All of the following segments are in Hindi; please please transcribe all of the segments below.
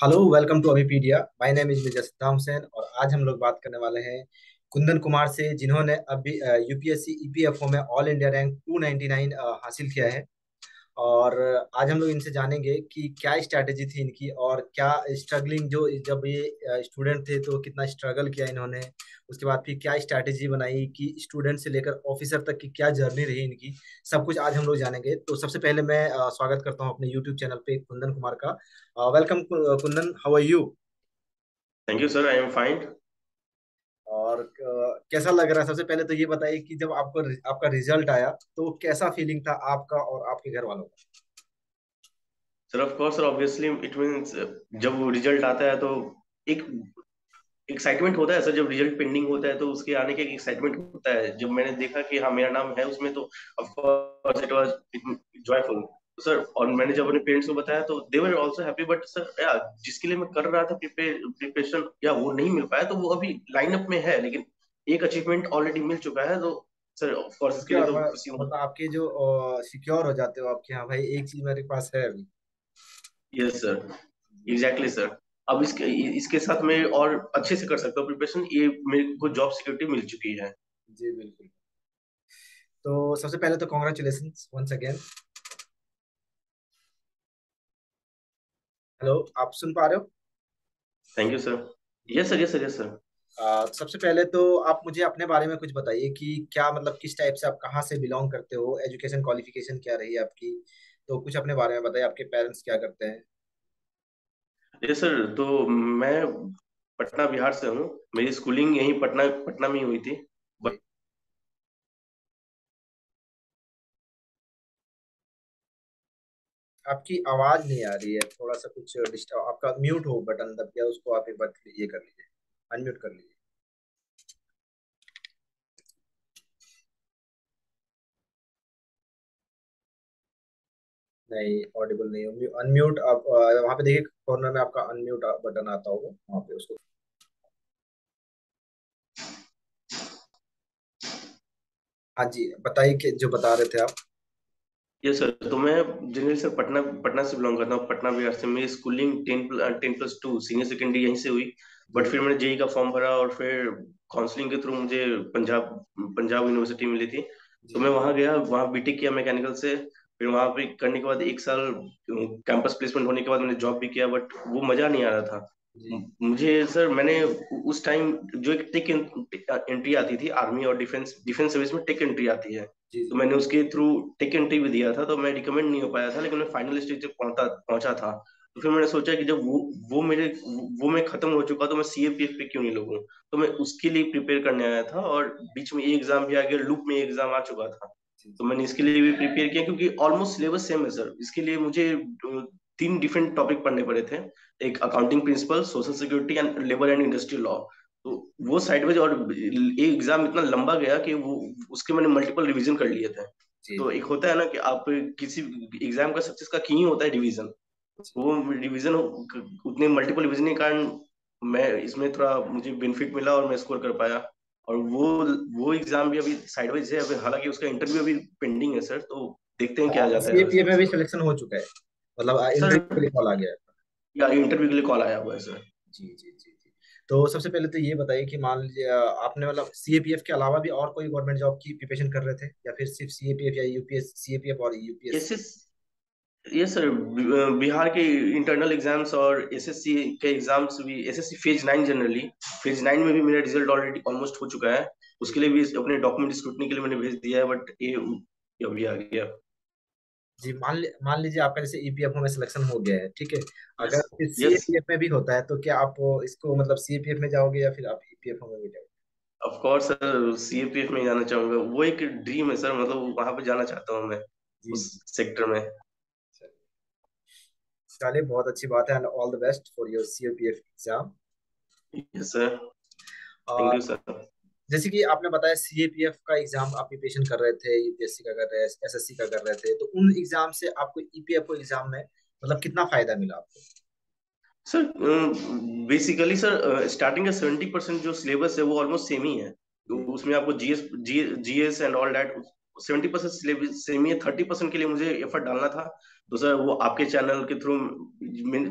Hello, welcome to Abhipedia. My name is Mirza Saddam Hussain और आज हम लोग बात करने वाले हैं कुंदन कुमार से, जिन्होंने अभी यूपीएससी ईपीएफओ में ऑल इंडिया रैंक 299 हासिल किया है। और आज हम लोग इनसे जानेंगे कि क्या स्ट्रैटेजी थी इनकी और क्या स्ट्रगलिंग, जो जब ये स्टूडेंट थे तो कितना स्ट्रगल किया इन्होंने। उसके बाद फिर क्या स्ट्रैटेजी बनाई कि स्टूडेंट से लेकर ऑफिसर तक की क्या जर्नी रही इनकी। सब कुछ आज हम लोग जानेंगे। तो सबसे पहले मैं स्वागत करता हूं अपने यूट्यूब चैनल पे कुंदन कुमार का। Welcome Kundan, how are you? Thank you sir, I am fine. और कैसा लग रहा है? सबसे पहले तो ये बताइए कि जब आपको आपका रिजल्ट आया तो कैसा फीलिंग था आपका और आपके घर वालों का? Sir of course sir, obviously it means जब वो रिजल्ट आता है तो एक एक्साइटमेंट होता है सर। जब रिजल्ट पेंडिंग होता है तो उसके आने का एक एक्साइटमेंट होता है। जब मैंने देखा कि हाँ मेरा नाम है उसमें, तो of course it was joyful sir. और मैंने जब अपने पेरेंट्स को बताया तो they were also happy. But sir या जिसके लिए मैं कर रहा था प्रिपरेशन, या वो नहीं मिल पाया, तो वो अभी लाइनअप में है, लेकिन एक अचीवमेंट ऑलरेडी मिल चुका है, तो सर ऑफ कोर्स इसके लिए सिक्योर, तो खुशी हूँ। मतलब आपके जो सिक्योर हो जाते हो आपके, हाँ भाई एक चीज मेरे पास है अभी। Yes sir, exactly sir. अब इसके इसके साथ मैं और अच्छे से कर सकता हूँ प्रिपरेशन। ये मेरे को जॉब सिक्योरिटी मिल चुकी है। जी बिल्कुल। तो सबसे पहले तो कॉन्ग्रेचुलेशन वंस अगेन। हेलो, आप सुन पा रहे हो? Thank you sir. Yes sir, yes sir, yes sir. सबसे पहले तो आप मुझे अपने बारे में कुछ बताइए कि क्या मतलब किस टाइप से, आप कहाँ से बिलोंग करते हो, एजुकेशन क्वालिफिकेशन क्या रही है आपकी। तो कुछ अपने बारे में बताइए, आपके पेरेंट्स क्या करते हैं। यस सर, तो मैं पटना बिहार से हूँ। मेरी स्कूलिंग यहीं पटना पटना में ही हुई थी। जी, आपकी आवाज नहीं आ रही है, थोड़ा सा कुछ डिस्टर्ब, आपका म्यूट हो बटन दब गया, उसको आप एक बार ये कर लीजिए, अनम्यूट कर लीजिए। नहीं, ऑडिबल नहीं हो, अनम्यूट आप वहाँ पे देखिए, कॉर्नर में आपका अनम्यूट बटन आता होगा, वहाँ पे उसको। हाँ जी, बताइए कि जो बता रहे थे आप। यस सर, तो मैं जनरली सर पटना पटना से बिलोंग करता हूँ। पटना बिहार से मेरी स्कूलिंग 10+2 सीनियर सेकेंडरी यहीं से हुई। बट जी फिर मैंने जेई का फॉर्म भरा और फिर काउंसलिंग के थ्रू मुझे पंजाब पंजाब यूनिवर्सिटी मिली थी। तो जी मैं वहाँ गया, वहाँ बीटेक किया मैकेनिकल से। फिर वहाँ पे करने के बाद एक साल कैंपस प्लेसमेंट होने के बाद मैंने जॉब भी किया, बट वो मजा नहीं आ रहा था। जी मुझे सर, मैंने उस टाइम जो एक टेक एंट्री आती थी आर्मी और डिफेंस डिफेंस सर्विस में टेक एंट्री आती है। जी तो जी। मैंने उसके थ्रू टेक एंट्री भी दिया था, तो मैं रिकमेंड नहीं हो पाया था, लेकिन मैं फाइनल स्टेज तक पहुंचा पहुंचा था। तो फिर मैंने सोचा कि जब वो मैं खत्म हो चुका, तो मैं सीएपीएफ पे क्यों नहीं लगूं। तो मैं उसके लिए प्रिपेयर करने आया था, और बीच में ये एग्जाम भी आ गया, लूप में एग्जाम आ चुका था। जी तो जी। मैंने इसके लिए भी प्रिपेयर किया, क्योंकि ऑलमोस्ट सिलेबस सेम है सर। इसके लिए मुझे 3 डिफरेंट टॉपिक पढ़ने पड़े थे। एक accounting principle, social security and labour and industrial law. तो वो साइडवेज, और ये एग्जाम इतना लंबा गया कि वो उसके मैंने मल्टीपल रिवीजन कर लिए थे। जी तो जी एक होता है ना कि आप किसी एग्जाम का सक्सेस का की ही होता है रिवीजन। जी। वो रिवीजन उतने मल्टीपल रिवीजन के कारण मैं इसमें थोड़ा मुझे बेनिफिट मिला और मैं स्कोर कर पाया। और वो एग्जाम भी अभी साइडवाइज है, अभी हालांकि उसका इंटरव्यू अभी पेंडिंग है सर। तो देखते हैं क्या जाता है सीएपीएफ में भी उसका। सिलेक्शन हो चुका है, मतलब सर, इंटरव्यू के लिए कॉल आ गया है? या इंटरव्यू के लिए कॉल आया हुआ है सर। जी जी जी जी। तो सबसे पहले तो ये बताइए कि मान लीजिए आपने मतलब सीएपीएफ के अलावा भी और कोई गवर्नमेंट जॉब की प्रिपरेशन कर रहे थे, या फिर सिर्फ सीएपीएफ या यूपीएस, सीएपीएफ और यूपीएससी? एसएस ये सर, बिहार के इंटरनल एग्जाम्स और एसएससी के एग्जाम्स भी, एसएससी फेज 9 जनरली, फेज 9 में भी मेरा रिजल्ट ऑलरेडी ऑलमोस्ट हो चुका है। जी उसके लिए भी अपने डॉक्यूमेंट स्क्रूटनी के लिए मैंने भेज दिया है, बट ये अभी आ गया। जी। मान लीजिए आपका जैसे ईपीएफओ में सिलेक्शन हो गया है, ठीक है। यस, अगर यस। सीएपीएफ में भी होता है तो क्या आप इसको मतलब सीएपीएफ में जाओगे या फिर आप ईपीएफओ में भी जाओगे? ऑफ कोर्स सर, सीएपीएफ में जाना चाहूंगा। वो एक ड्रीम है सर, मतलब वहां पे जाना चाहता हूँ मैं, जी उस जी। सेक्टर में। चलिए, बहुत अच्छी बात है, and all the best for your CAPF exam. Yes sir, thank और यू सर। जैसे कि आपने बताया सीएपीएफ का एग्जाम आप प्रिपरेशन कर रहे थे, यूपीएससी का कर रहे हैं, एसएससी का कर रहे थे, तो उन एग्जाम से आपको ईपीएफओ एग्जाम में मतलब कितना फायदा मिला आपको? सर बेसिकली सर, स्टार्टिंग का 70% जो सिलेबस है वो ऑलमोस्ट सेम ही है। तो जी उसमें आपको GS and all that 70% syllabus same ही है। 30% के लिए मुझे एफर्ट डालना था। तो सर वो आपके चैनल के through,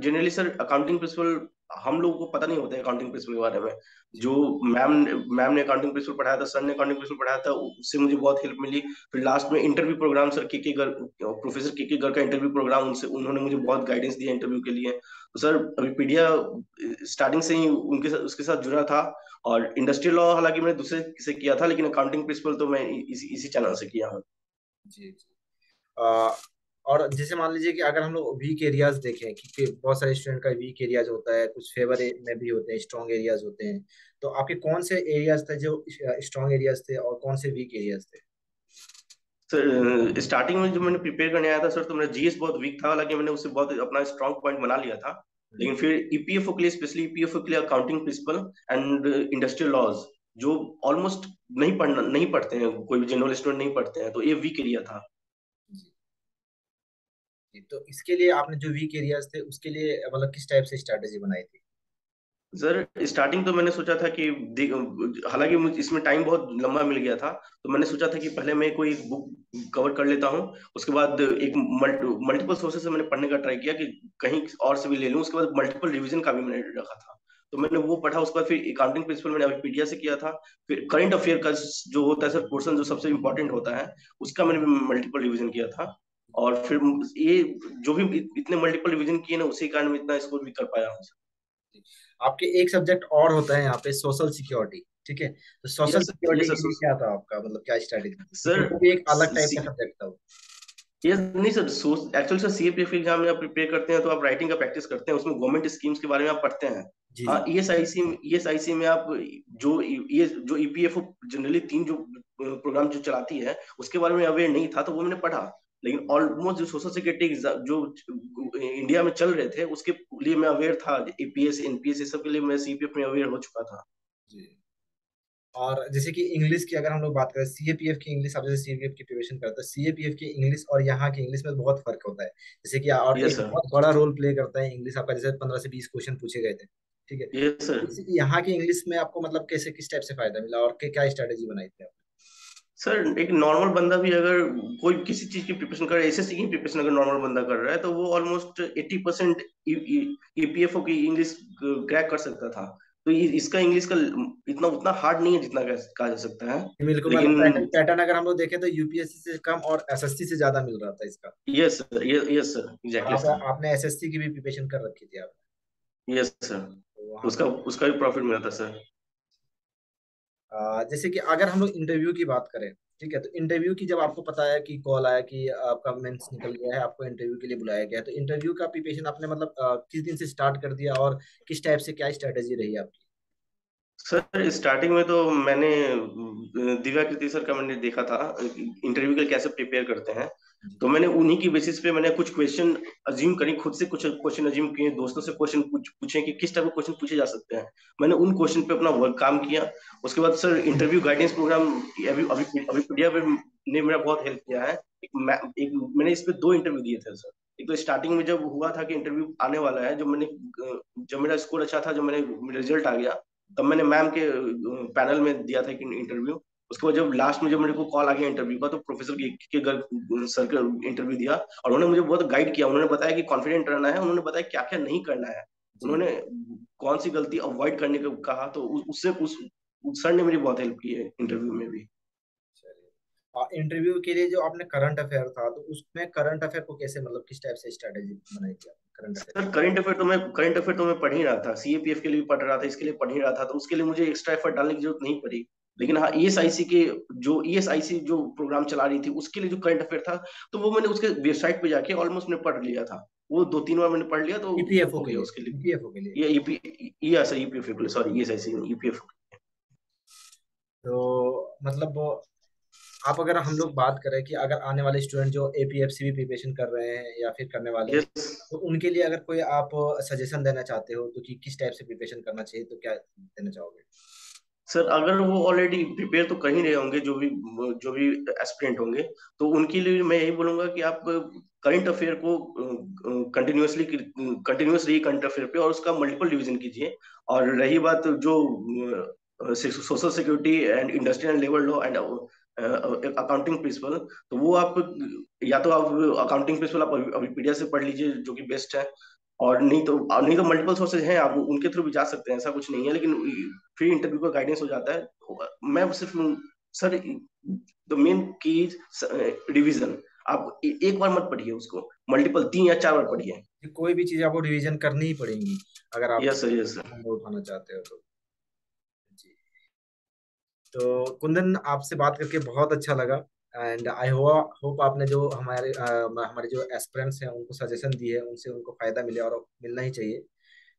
generally sir accounting principle हम लोगों को पता नहीं होता है अकाउंटिंग प्रिंसिपल के बारे में। जी। जो मैम मैम ने अकाउंटिंग प्रिंसिपल पढ़ाया था, सर ने अकाउंटिंग प्रिंसिपल पढ़ाया था, उससे मुझे बहुत हेल्प मिली। फिर लास्ट में इंटरव्यू प्रोग्राम सर के घर, प्रोफेसर के घर का इंटरव्यू प्रोग्राम, उनसे उन्होंने मुझे बहुत गाइडेंस दिया इंटरव्यू के लिए। तो सर अभी पीडिया स्टार्टिंग से ही उनके साथ उसके साथ जुड़ा था। और इंडस्ट्रियल लॉ हालांकि मैंने दूसरे से किया था, लेकिन अकाउंटिंग प्रिंसिपल तो मैं इसी चैनल से किया हूँ। जी जी। आ, और जैसे मान लीजिए कि अगर हम लोग वीक एरियाज देखें कि बहुत सारे स्टूडेंट का वीक एरियाज होता है, कुछ फेवर में भी होते हैं, स्ट्रॉन्ग एरियाज होते हैं। तो आपके कौन से एरियाज थे जो स्ट्रॉन्ग एरियाज थे और कौन से वीक एरियाज थे? सर स्टार्टिंग में जब मैंने प्रिपेयर करने आया था सर, तो मेरा जीएस बहुत वीक था, हालांकि मैंने उससे बहुत अपना स्ट्रॉन्ग पॉइंट बना लिया था। लेकिन फिर ईपीएफओ के लिए, स्पेशली ईपीएफओ के लिए accounting principle and industrial laws, जो ऑलमोस्ट नहीं पढ़ते हैं, कोई भी जनरल स्टूडेंट नहीं पढ़ते हैं, तो ये वीक एरिया था। जी जी। तो इसके लिए आपने जो वीक एरियाज थे उसके लिए मतलब किस टाइप से स्ट्रैटेजी बनाई थी? सर स्टार्टिंग तो मैंने सोचा था कि हालांकि मुझे इसमें टाइम बहुत लंबा मिल गया था, तो मैंने सोचा था कि पहले मैं कोई बुक कवर कर लेता हूँ। उसके बाद एक मल्टीपल सोर्सेस से मैंने पढ़ने का ट्राई किया कि कहीं और से भी ले लूँ। उसके बाद मल्टीपल रिवीजन का भी मैंने रखा था, तो मैंने वो पढ़ा। उसके बाद फिर अकाउंटिंग प्रिंसिपल मैंने अभी पीडिया से किया था। फिर करंट अफेयर का जो होता है सर पोर्सन, जो सबसे इंपॉर्टेंट होता है, उसका मैंने मल्टीपल रिवीजन किया था। और फिर ये जो भी इतने मल्टीपल रिवीजन किए ना, उसी कारण मैं इतना स्कोर भी कर पाया हूँ। आपके एक सब्जेक्ट और होता है यहाँ पे, सोशल सिक्योरिटी। ठीक है, तो सोशल यस सिक्योरिटी यस के लिए सर। क्या था आपका, मतलब क्या स्ट्रैटेजी थी, सर क्योंकि वो भी एक अलग टाइप का सब्जेक्ट था वो। ये नहीं sir, actually sir CAPF exam में आप प्रिपेयर करते हैं तो आप राइटिंग का प्रैक्टिस करते हैं, उसमें गवर्नमेंट स्कीम्स के बारे में आप पढ़ते हैं। जी हाँ जी। ईएसआईसी में आप जो ईपीएफओ जनरली तीन जो प्रोग्राम जो चलाती है, उसके बारे में अवेयर नहीं था, तो वो मैंने पढ़ा। लेकिन ऑलमोस्ट जो सोशल सिक्योरिटी एग्जाम जो इंडिया में चल रहे थे, उसके लिए मैं अवेयर था। एपीएस एनपीएस ये सब के लिए मैं सीपीएफ में अवेयर हो चुका था। जी। और जैसे कि इंग्लिश की अगर हम लोग बात करें, सीएपीएफ की इंग्लिश, आप जैसे सीएपीएफ की प्रिपरेशन करते हैं, सीएपीएफ की इंग्लिश और यहाँ की इंग्लिश में बहुत फर्क होता है। जैसे कि और यस एक सर। बहुत बड़ा रोल प्ले करता है इंग्लिश आपका, जैसे 15 से 20 क्वेश्चन पूछे गए थे। ठीक है, यस सर। जैसे कि यहाँ की इंग्लिश में आपको मतलब कैसे, किस टाइप से फायदा मिला और क्या स्ट्रेटेजी बनाई थी आपने? सर एक नॉर्मल बंदा भी अगर कोई किसी चीज की प्रिपरेशन कर रहा है, एसएससी की प्रिपरेशन अगर नॉर्मल बंदा कर रहा है, तो वो ऑलमोस्ट 80% ईपीएफओ की इंग्लिश क्रैक कर सकता था। तो इसका इंग्लिश का इतना उतना हार्ड नहीं है जितना कहा जा सकता है। बिल्कुल, मतलब पैटर्न लेकिन पैटर्न अगर हम लोग देखें तो यूपीएससी से कम और एसएससी से ज्यादा मिल रहा था इसका। यस सर, यस सर, और एग्जैक्टली आप सर। आपने एसएससी की भी प्रिपरेशन कर रखी थी आपने, यस सर। तो वहाँ उसका पे उसका भी प्रॉफिट मिला था सर। जैसे कि अगर हम लोग इंटरव्यू की बात करें, ठीक है, तो इंटरव्यू की जब आपको पता है कि कॉल आया कि आपका मेंस निकल गया है, आपको इंटरव्यू के लिए बुलाया गया है, तो इंटरव्यू का प्रिपरेशन आपने मतलब किस दिन से स्टार्ट कर दिया और किस टाइप से, क्या स्ट्रेटेजी रही आपकी? सर स्टार्टिंग में तो मैंने दिव्या कृति सर का मैंने देखा था इंटरव्यू के लिए कैसे प्रिपेयर करते हैं। जी तो मैंने उन्हीं की बेसिस पे मैंने कुछ क्वेश्चन अज्यूम करी, खुद से कुछ क्वेश्चन अज्यूम किए, दोस्तों से क्वेश्चन पूछे कि किस टाइप के क्वेश्चन पूछे जा सकते हैं। मैंने उन क्वेश्चन पे अपना वर्क काम किया। उसके बाद सर इंटरव्यू गाइडेंस प्रोग्राम अभी अभी अभी पीडिया पे ने मेरा बहुत हेल्प किया है। एक मैंने इस पे 2 इंटरव्यू दिए थे सर। एक तो स्टार्टिंग में जब हुआ था कि इंटरव्यू आने वाला है, जब मेरा स्कोर अच्छा था, जब मैंने रिजल्ट आ गया, तब मैंने मैम के पैनल में दिया था एक इंटरव्यू। उसके बाद जब लास्ट में जब मेरे को कॉल आ गया इंटरव्यू का, तो प्रोफेसर के घर सर का इंटरव्यू दिया, और उन्होंने मुझे बहुत गाइड किया। उन्होंने बताया कि कॉन्फिडेंट रहना है, उन्होंने बताया क्या क्या नहीं करना है, जी। उन्होंने कौन सी गलती अवॉइड करने को कहा। तो उससे उस सर ने मेरी बहुत हेल्प की है इंटरव्यू में भी। चलिए, और इंटरव्यू के लिए जो आपने करंट अफेयर था, तो उसमें करंट अफेयर को कैसे, मतलब किस टाइप से स्ट्रेटेजी बनाई थी आपने current affair? Sir current affair तो मैं पढ़ ही रहा था, सीएपीएफ के लिए भी पढ़ रहा था, इसके लिए पढ़ ही रहा था, तो उसके लिए मुझे एक्स्ट्रा एफर्ट डालने की जरूरत नहीं पड़ी। लेकिन हाँ ईएसआईसी के ईएसआईसी जो प्रोग्राम चला रही थी, उसके लिए जो करंट अफेयर था, तो वो मैंने उसके वेबसाइट पे जाके ऑलमोस्ट मैंने पढ़ लिया था। वो 2-3 बार मैंने पढ़ लिया, तो ईपीएफओ हो के गया लिए, उसके लिए। ईपीएफओ के लिए। ये ईपी ये सर ईपीएफ के लिए, सॉरी ईएसआईसी ईपीएफ। तो मतलब आप, अगर हम लोग बात करें कि अगर आने वाले स्टूडेंट जो एपीएफसी भी प्रिपरेशन कर रहे हैं या फिर करने वाले हैं, यस तो उनके लिए अगर कोई आप सजेशन देना चाहते हो तो कि किस टाइप से प्रिपरेशन करना चाहिए, तो क्या देना चाहोगे? सर, अगर वो ऑलरेडी प्रिपेयर तो कर ही रहे होंगे, जो भी एस्पिरेंट होंगे, तो उनके लिए मैं यही बोलूंगा कि आप करंट अफेयर को कंटिन्यूस रहिए करंट अफेयर पे, और उसका मल्टीपल रिवीजन कीजिए। और रही बात जो social security and industrial labour law and accounting principle, तो वो आप या तो आप अकाउंटिंग प्रिंसिपल आप विकिपीडिया से पढ़ लीजिए जो कि बेस्ट है, और नहीं तो मल्टीपल सोर्सेज हैं, आप उनके थ्रू भी जा सकते हैं, ऐसा कुछ नहीं है, लेकिन फ्री इंटरव्यू का गाइडेंस हो जाता है। मैं सिर्फ सर, द मेन की रिवीजन, आप एक बार मत पढ़िए उसको, मल्टीपल 3 या 4 बार पढ़िए। कि कोई भी चीज आपको रिवीजन करनी ही पड़ेगी अगर आप yes sir, yes sir. Number उठाना चाहते हो तो। जी। तो कुंदन, आपसे बात करके बहुत अच्छा लगा। एंड आई होप आपने जो हमारे जो एस्पिरेंट्स हैं उनको सजेशन दी है उनसे उनको फायदा मिले, और मिलना ही चाहिए।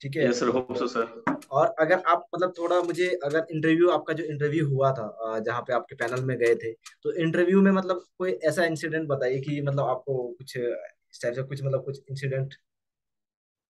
ठीक है। Yes sir, hope so sir. और अगर आप मतलब थोड़ा मुझे, अगर इंटरव्यू, आपका जो इंटरव्यू हुआ था जहाँ पे आपके पैनल में गए थे, तो इंटरव्यू में मतलब कोई ऐसा इंसिडेंट बताइए कि मतलब आपको कुछ इस टाइप से कुछ मतलब कुछ इंसिडेंट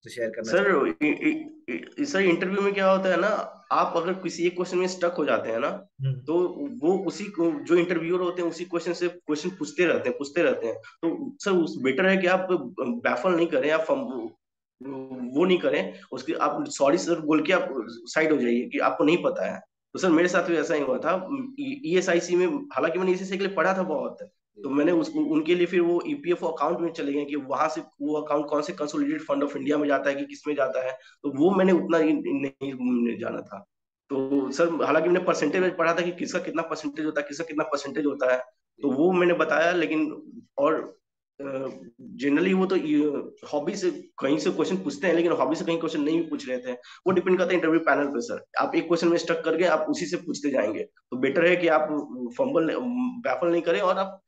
जो शेयर करना सर, चाहें। सर इंटरव्यू में क्या होता है ना, आप अगर किसी एक क्वेश्चन में स्टक हो जाते हैं ना, हम्म। तो वो उसी को जो इंटरव्यूअर होते हैं उसी क्वेश्चन से क्वेश्चन पूछते रहते हैं। तो सर उस बेटर है कि आप बैफल नहीं करें, आप वो नहीं करें, उसके आप सॉरी सर बोल के आप साइड हो जाइए कि आपको नहीं पता है। तो सर मेरे साथ भी ऐसा ही हुआ था ईएसआईसी में, हालांकि मैंने ईएसआईसी के लिए पढ़ा था बहुत, तो मैंने उनके लिए फिर वो ईपीएफओ अकाउंट में चले गए कि वहां से वो अकाउंट कौन से कंसोलिडेटेड फंड ऑफ इंडिया में जाता है कि किसमें जाता है, तो वो मैंने उतना नहीं जाना था। तो सर हालांकि मैंने परसेंटेज पढ़ा था कि किसका कितना परसेंटेज होता है, किसका कितना परसेंटेज होता है, तो वो मैंने बताया, लेकिन और जनरली वो तो हॉबी से कहीं से क्वेश्चन पूछते हैं, लेकिन हॉबी से कहीं क्वेश्चन नहीं भी पूछ रहे थे। वो डिपेंड करता है इंटरव्यू पैनल पे सर, आप एक क्वेश्चन में स्टक करके आप उसी से पूछते जाएंगे, तो बेटर है कि आप फंबल बैफल नहीं करें, और आप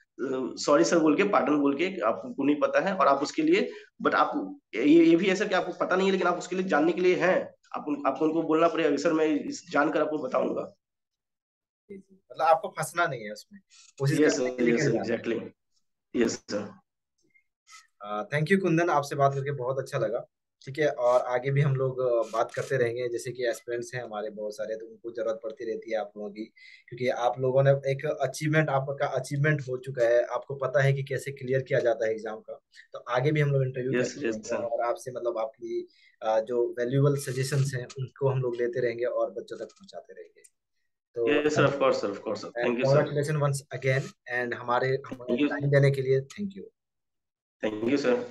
सॉरी सर बोल के, पार्डन बोल के, आपको नहीं पता है और आप उसके लिए, बट आप ये भी है सर कि आपको पता नहीं है, लेकिन आप उसके लिए जानने के लिए हैं, आपको उनको बोलना पड़ेगा सर मैं इस जानकर आपको बताऊंगा। जी, जी। मतलब आपको फंसना नहीं है उसमें, कोशिश यस करना है कि सर, यस निकल सर, जाना एग्जैक्टली। Yes sir. है। थैंक यू कुंदन, आपसे बात करके बहुत अच्छा लगा। ठीक है, और आगे भी हम लोग बात करते रहेंगे, जैसे कि एस्पिरेंट्स हैं हमारे बहुत सारे, तो उनको जरूरत पड़ती रहती है आप लोगों की, क्योंकि आप लोगों ने एक अचीवमेंट, आपका अचीवमेंट हो चुका है, आपको पता है कि कैसे क्लियर किया जाता है एग्जाम का। तो आगे भी हम लोग इंटरव्यू यस करते यस रहेंगे, सर। और आपसे मतलब आपकी जो वैल्यूएबल सजेशंस हैं उनको हम लोग लेते रहेंगे और बच्चों तक पहुंचाते रहेंगे। तो yes sir, of course sir, of course sir, and thank you sir. Congratulation once again, and हमारे हमें थैंक यू, टाइम देने के लिए thank you. Thank you sir.